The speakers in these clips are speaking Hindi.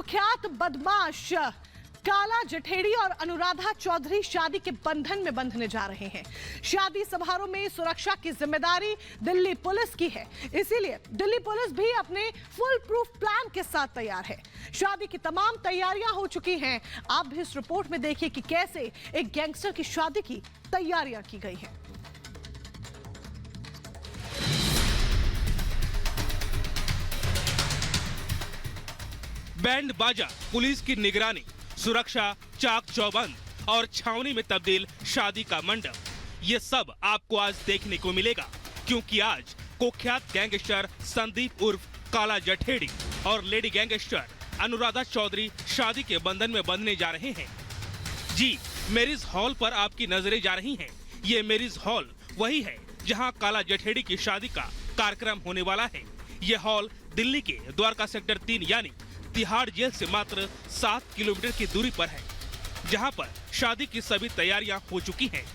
कुख्यात बदमाश काला जठेड़ी और अनुराधा चौधरी शादी के बंधन में बंधने जा रहे हैं। शादी समारोह में सुरक्षा की जिम्मेदारी दिल्ली पुलिस की है, इसीलिए दिल्ली पुलिस भी अपने फुल प्रूफ प्लान के साथ तैयार है। शादी की तमाम तैयारियां हो चुकी हैं। आप भी इस रिपोर्ट में देखिए कि कैसे एक गैंगस्टर की शादी की तैयारियां की गई हैं। बैंड बाजा, पुलिस की निगरानी, सुरक्षा चाक चौबंद और छावनी में तब्दील शादी का मंडप, ये सब आपको आज देखने को मिलेगा, क्योंकि आज कुख्यात गैंगस्टर संदीप उर्फ काला जठेड़ी और लेडी गैंगस्टर अनुराधा चौधरी शादी के बंधन में बंधने जा रहे हैं। जी, मैरिज हॉल पर आपकी नजरें जा रही हैं। ये मैरिज हॉल वही है जहां काला जठेड़ी की शादी का कार्यक्रम होने वाला है। ये हॉल दिल्ली के द्वारका सेक्टर 3 यानी तिहाड़ जेल से मात्र 7 किलोमीटर की दूरी पर है, जहां पर शादी की सभी तैयारियां हो चुकी हैं।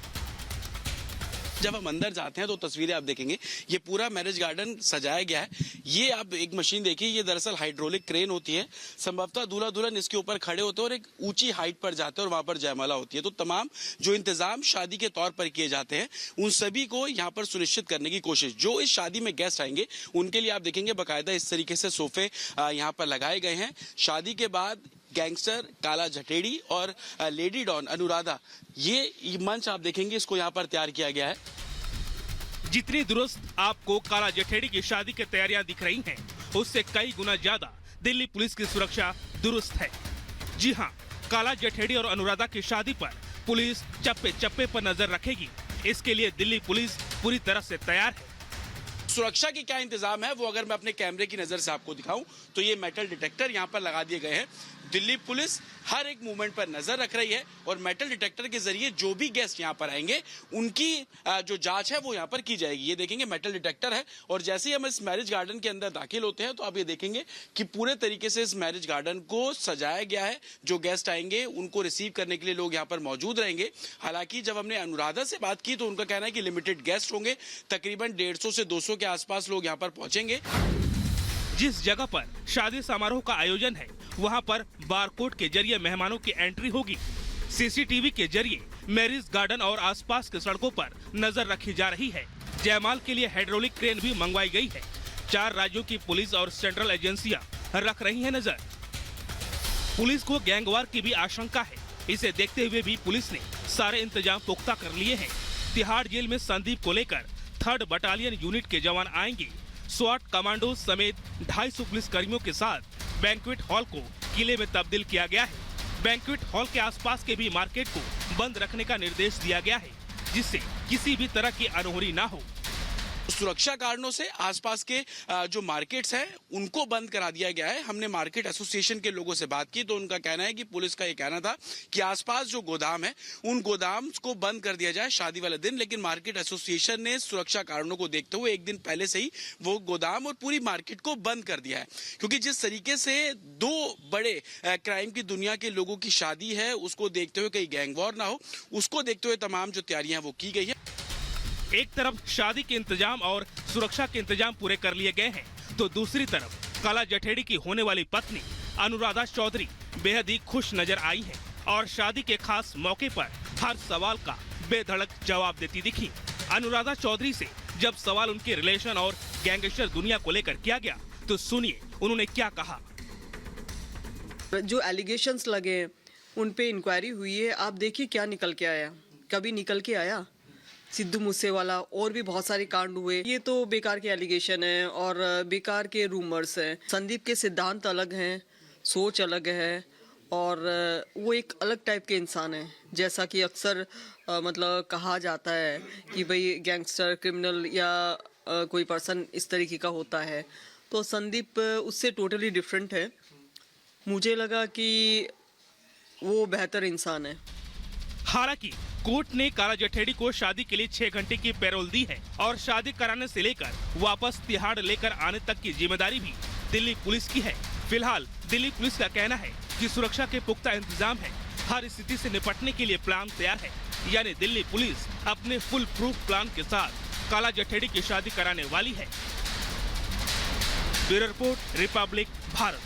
जब हम अंदर जाते हैं तो तस्वीरें आप देखेंगे, ये पूरा मैरिज गार्डन सजाया गया है। ये आप एक मशीन देखिए, ये दरअसल हाइड्रोलिक क्रेन होती है। संभवतः दूल्हा दुल्हन इसके ऊपर खड़े होते हैं और एक ऊंची हाइट पर जाते हैं और वहां पर जयमाला होती है। तो तमाम जो इंतजाम शादी के तौर पर किए जाते हैं, उन सभी को यहाँ पर सुनिश्चित करने की कोशिश। जो इस शादी में गेस्ट आएंगे उनके लिए आप देखेंगे बाकायदा इस तरीके से सोफे यहाँ पर लगाए गए हैं। शादी के बाद गैंगस्टर काला जठेड़ी और लेडी डॉन अनुराधा, ये मंच आप देखेंगे, इसको यहाँ पर तैयार किया गया है। जितनी दुरुस्त आपको काला जठेड़ी की शादी की तैयारियां दिख रही हैं, उससे कई गुना ज्यादा दिल्ली पुलिस की सुरक्षा दुरुस्त है। जी हां, काला जठेड़ी और अनुराधा की शादी पर पुलिस चप्पे चप्पे पर नजर रखेगी। इसके लिए दिल्ली पुलिस पूरी तरह से तैयार है। सुरक्षा की क्या इंतजाम है वो अगर मैं अपने कैमरे की नजर से आपको दिखाऊं तो ये मेटल डिटेक्टर यहाँ पर लगा दिए गए हैं। दिल्ली पुलिस हर एक मूवमेंट पर नजर रख रही है और मेटल डिटेक्टर के जरिए जो भी गेस्ट यहाँ पर आएंगे उनकी जो जांच है वो यहाँ पर की जाएगी। ये देखेंगे मेटल डिटेक्टर है और जैसे ही हम इस मैरिज गार्डन के अंदर दाखिल होते हैं तो आप ये देखेंगे कि पूरे तरीके से इस मैरिज गार्डन को सजाया गया है। जो गेस्ट आएंगे उनको रिसीव करने के लिए लोग यहाँ पर मौजूद रहेंगे। हालांकि जब हमने अनुराधा से बात की तो उनका कहना है कि लिमिटेड गेस्ट होंगे, तकरीबन 150 से 200 के आसपास लोग यहाँ पर पहुंचेंगे। जिस जगह पर शादी समारोह का आयोजन है वहां पर बारकोड के जरिए मेहमानों की एंट्री होगी। सीसीटीवी के जरिए मैरिज गार्डन और आसपास के सड़कों पर नजर रखी जा रही है। जयमाल के लिए हाइड्रोलिक क्रेन भी मंगवाई गई है। 4 राज्यों की पुलिस और सेंट्रल एजेंसियां रख रही हैं नजर। पुलिस को गैंगवार की भी आशंका है। इसे देखते हुए भी पुलिस ने सारे इंतजाम पुख्ता कर लिए हैं। तिहाड़ जेल में संदीप को लेकर 3rd बटालियन यूनिट के जवान आएंगे। स्वाट कमांडो समेत 250 पुलिस कर्मियों के साथ बैंक्वेट हॉल को किले में तब्दील किया गया है। बैंक्वेट हॉल के आसपास के भी मार्केट को बंद रखने का निर्देश दिया गया है, जिससे किसी भी तरह की अनहोनी ना हो। सुरक्षा कारणों से आसपास के जो मार्केट्स हैं उनको बंद करा दिया गया है। हमने मार्केट एसोसिएशन के लोगों से बात की तो उनका कहना है कि पुलिस का ये कहना था कि आसपास जो गोदाम है उन गोदाम को बंद कर दिया जाए शादी वाले दिन, लेकिन मार्केट एसोसिएशन ने सुरक्षा कारणों को देखते हुए एक दिन पहले से ही वो गोदाम और पूरी मार्केट को बंद कर दिया है। क्योंकि जिस तरीके से 2 बड़े क्राइम की दुनिया के लोगों की शादी है उसको देखते हुए कहीं गैंगवॉर ना हो, उसको देखते हुए तमाम जो तैयारियां वो की गई है। एक तरफ शादी के इंतजाम और सुरक्षा के इंतजाम पूरे कर लिए गए हैं तो दूसरी तरफ काला जठेड़ी की होने वाली पत्नी अनुराधा चौधरी बेहद ही खुश नजर आई है और शादी के खास मौके पर हर सवाल का बेधड़क जवाब देती दिखी। अनुराधा चौधरी से जब सवाल उनके रिलेशन और गैंगस्टर दुनिया को लेकर किया गया तो सुनिए उन्होंने क्या कहा। जो एलिगेशंस लगे उन पे इंक्वायरी हुई है, आप देखिए क्या निकल के आया। कभी निकल के आया सिद्धू मूसेवाला और भी बहुत सारे कांड हुए। ये तो बेकार के एलिगेशन है और बेकार के रूमर्स हैं। संदीप के सिद्धांत अलग हैं, सोच अलग है और वो एक अलग टाइप के इंसान है। जैसा कि अक्सर मतलब कहा जाता है कि भाई गैंगस्टर क्रिमिनल या कोई पर्सन इस तरीके का होता है, तो संदीप उससे टोटली डिफरेंट है। मुझे लगा कि वो बेहतर इंसान है। हालांकि कोर्ट ने काला जठेड़ी को शादी के लिए 6 घंटे की पैरोल दी है और शादी कराने से लेकर वापस तिहाड़ लेकर आने तक की जिम्मेदारी भी दिल्ली पुलिस की है। फिलहाल दिल्ली पुलिस का कहना है कि सुरक्षा के पुख्ता इंतजाम है। हर स्थिति से निपटने के लिए प्लान तैयार है। यानी दिल्ली पुलिस अपने फुल प्रूफ प्लान के साथ काला जठेड़ी की शादी कराने वाली है। Bureau report, Republic Bharat.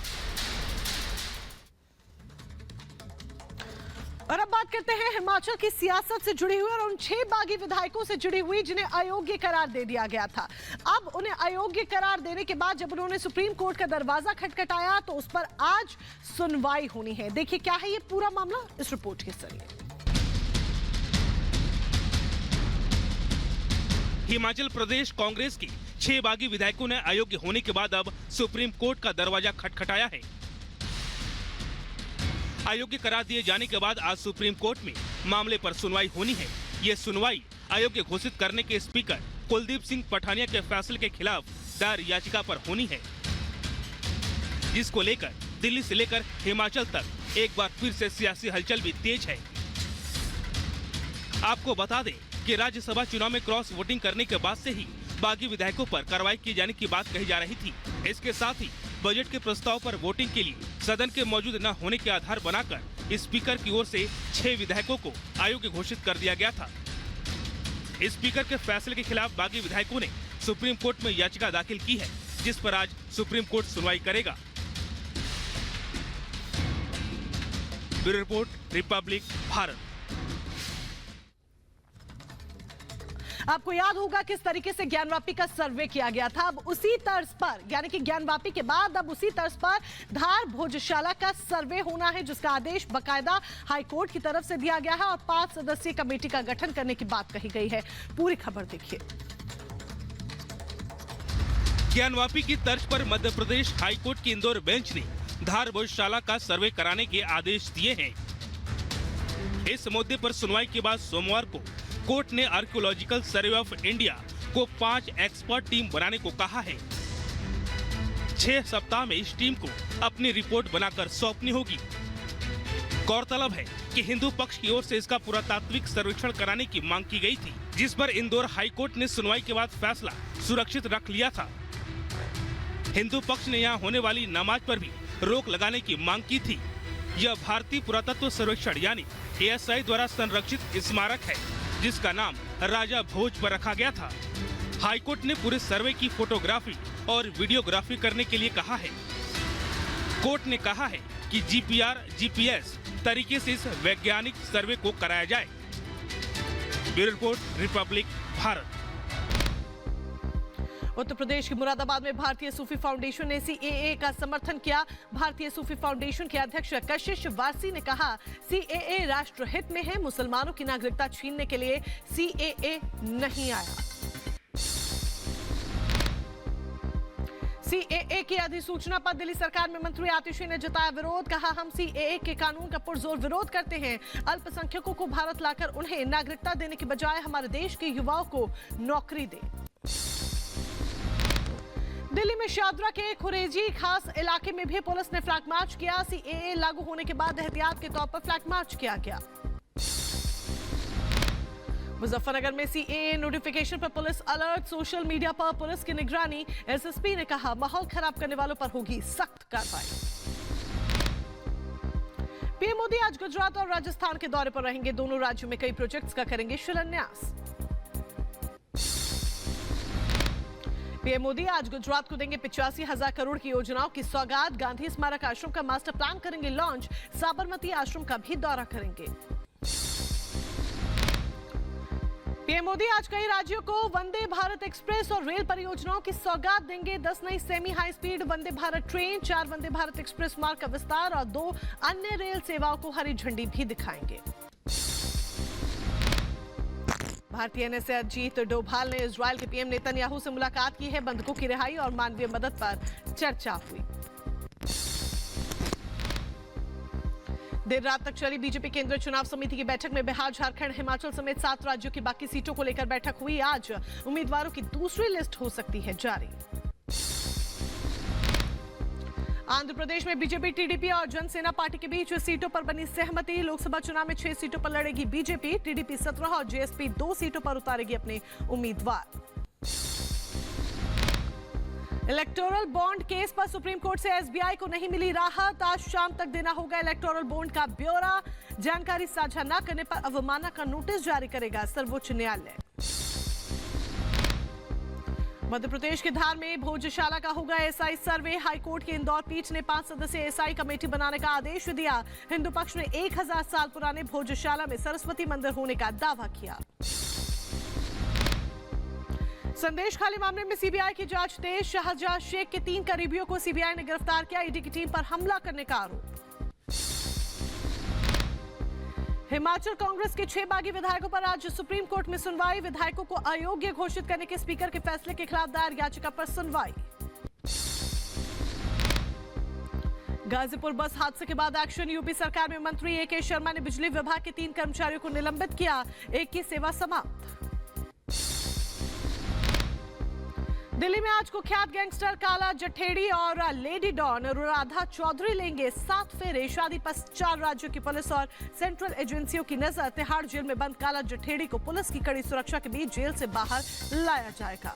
और अब बात करते हैं हिमाचल की सियासत से जुड़ी हुई और उन 6 बागी विधायकों से जुड़ी हुई जिन्हें अयोग्य करार दे दिया गया था। अब उन्हें अयोग्य करार देने के बाद जब उन्होंने सुप्रीम कोर्ट का दरवाजा खटखटाया तो उस पर आज सुनवाई होनी है। देखिए क्या है ये पूरा मामला इस रिपोर्ट के जरिए। हिमाचल प्रदेश कांग्रेस की 6 बागी विधायकों ने अयोग्य होने के बाद अब सुप्रीम कोर्ट का दरवाजा खटखटाया है। अयोग्य करार दिए जाने के बाद आज सुप्रीम कोर्ट में मामले पर सुनवाई होनी है। ये सुनवाई अयोग्य घोषित करने के स्पीकर कुलदीप सिंह पठानिया के फैसले के खिलाफ दायर याचिका पर होनी है, जिसको लेकर दिल्ली से लेकर हिमाचल तक एक बार फिर से सियासी हलचल भी तेज है। आपको बता दें कि राज्यसभा चुनाव में क्रॉस वोटिंग करने के बाद से ही बागी विधायकों पर कार्रवाई किए जाने की बात कही जा रही थी। इसके साथ ही बजट के प्रस्ताव पर वोटिंग के लिए सदन के मौजूद न होने के आधार बनाकर स्पीकर की ओर से 6 विधायकों को अयोग्य घोषित कर दिया गया था। स्पीकर के फैसले के खिलाफ बागी विधायकों ने सुप्रीम कोर्ट में याचिका दाखिल की है, जिस पर आज सुप्रीम कोर्ट सुनवाई करेगा। Bureau report, Republic Bharat. आपको याद होगा किस तरीके से ज्ञानवापी का सर्वे किया गया था। अब उसी तर्ज पर यानी कि ज्ञानवापी के बाद अब उसी तर्ज पर धार भोजशाला का सर्वे होना है, जिसका आदेश बकायदा हाईकोर्ट की तरफ से दिया गया है और 5 सदस्यीय कमेटी का गठन करने की बात कही गई है। पूरी खबर देखिए। ज्ञानवापी की तर्ज पर मध्य प्रदेश हाईकोर्ट की इंदौर बेंच ने धार भोजशाला का सर्वे कराने के आदेश दिए हैं। इस मुद्दे पर सुनवाई के बाद सोमवार को कोर्ट ने आर्कियोलॉजिकल सर्वे ऑफ इंडिया को 5 एक्सपर्ट टीम बनाने को कहा है। 6 सप्ताह में इस टीम को अपनी रिपोर्ट बनाकर सौंपनी होगी। गौरतलब है कि हिंदू पक्ष की ओर से इसका पुरातात्विक सर्वेक्षण कराने की मांग की गई थी, जिस पर इंदौर हाईकोर्ट ने सुनवाई के बाद फैसला सुरक्षित रख लिया था। हिंदू पक्ष ने यहाँ होने वाली नमाज पर भी रोक लगाने की मांग की थी। यह भारतीय पुरातत्व सर्वेक्षण यानी ASI द्वारा संरक्षित स्मारक है, जिसका नाम राजा भोज पर रखा गया था। हाईकोर्ट ने पूरे सर्वे की फोटोग्राफी और वीडियोग्राफी करने के लिए कहा है। कोर्ट ने कहा है कि GPR GPS तरीके से इस वैज्ञानिक सर्वे को कराया जाए। Bureau report, Republic Bharat. Uttar Pradesh के मुरादाबाद में भारतीय सूफी फाउंडेशन ने CAA का समर्थन किया। भारतीय सूफी फाउंडेशन के अध्यक्ष कशिश वारसी ने कहा, CAA राष्ट्रहित में है, मुसलमानों की नागरिकता छीनने के लिए CAA नहीं आया। CAA की अधिसूचना पर दिल्ली सरकार में मंत्री आतिशी ने जताया विरोध। कहा, हम CAA के कानून का पुरजोर विरोध करते हैं। अल्पसंख्यकों को भारत लाकर उन्हें नागरिकता देने के बजाय हमारे देश के युवाओं को नौकरी दे। दिल्ली में शादरा के खुरेजी खास इलाके में भी पुलिस ने फ्लैग मार्च किया। CAA लागू होने के बाद एहतियात के तौर पर फ्लैग मार्च किया गया। मुजफ्फरनगर में CAA नोटिफिकेशन पर पुलिस अलर्ट। सोशल मीडिया पर पुलिस की निगरानी। SSP ने कहा, माहौल खराब करने वालों पर होगी सख्त कार्रवाई। पीएम मोदी आज गुजरात और राजस्थान के दौरे पर रहेंगे। दोनों राज्यों में कई प्रोजेक्ट्स का करेंगे शिलान्यास। पीएम मोदी आज गुजरात को देंगे 85,000 करोड़ की योजनाओं की सौगात। गांधी स्मारक आश्रम का मास्टर प्लान करेंगे लॉन्च। साबरमती आश्रम का भी दौरा करेंगे। पीएम मोदी आज कई राज्यों को वंदे भारत एक्सप्रेस और रेल परियोजनाओं की सौगात देंगे। 10 नई semi high speed Vande Bharat train, 4 Vande Bharat express मार्ग का विस्तार और 2 अन्य रेल सेवाओं को हरी झंडी भी दिखाएंगे। भारतीय नेता अजीत डोभाल ने इजरायल के पीएम नेतन्याहू से मुलाकात की है। बंधकों की रिहाई और मानवीय मदद पर चर्चा हुई। देर रात तक चली बीजेपी केंद्रीय चुनाव समिति की बैठक में बिहार, झारखंड, हिमाचल समेत 7 राज्यों की बाकी सीटों को लेकर बैठक हुई। आज उम्मीदवारों की दूसरी लिस्ट हो सकती है जारी। आंध्र प्रदेश में बीजेपी, टीडीपी और जनसेना पार्टी के बीच सीटों पर बनी सहमति। लोकसभा चुनाव में 6 सीटों पर लड़ेगी बीजेपी। टीडीपी 17 और जेएसपी 2 सीटों पर उतारेगी अपने उम्मीदवार। इलेक्टोरल बॉन्ड केस पर सुप्रीम कोर्ट से एसबीआई को नहीं मिली राहत। आज शाम तक देना होगा इलेक्टोरल बॉन्ड का ब्यौरा। जानकारी साझा न करने पर अवमानना का नोटिस जारी करेगा सर्वोच्च न्यायालय। मध्य प्रदेश के धार में भोजशाला का होगा एसआई सर्वे। हाईकोर्ट की इंदौर पीठ ने 5 सदस्यीय एसआई कमेटी बनाने का आदेश दिया। हिंदू पक्ष ने 1000 साल पुराने भोजशाला में सरस्वती मंदिर होने का दावा किया। संदेश खाली मामले में सीबीआई की जांच तेज। शाहजहां शेख के 3 करीबियों को सीबीआई ने गिरफ्तार किया। ईडी की टीम पर हमला करने का आरोप। हिमाचल कांग्रेस के 6 बागी विधायकों पर आज सुप्रीम कोर्ट में सुनवाई। विधायकों को अयोग्य घोषित करने के स्पीकर के फैसले के खिलाफ दायर याचिका पर सुनवाई। गाजीपुर बस हादसे के बाद एक्शन। यूपी सरकार में मंत्री एके शर्मा ने बिजली विभाग के 3 कर्मचारियों को निलंबित किया। एक की सेवा समाप्त। दिल्ली में आज कुख्यात गैंगस्टर काला जठेड़ी और लेडी डॉन अनुराधा चौधरी लेंगे 7 फेरे। शादी पर 4 राज्यों की पुलिस और सेंट्रल एजेंसियों की नजर। तिहाड़ जेल में बंद काला जठेड़ी को पुलिस की कड़ी सुरक्षा के बीच जेल से बाहर लाया जाएगा।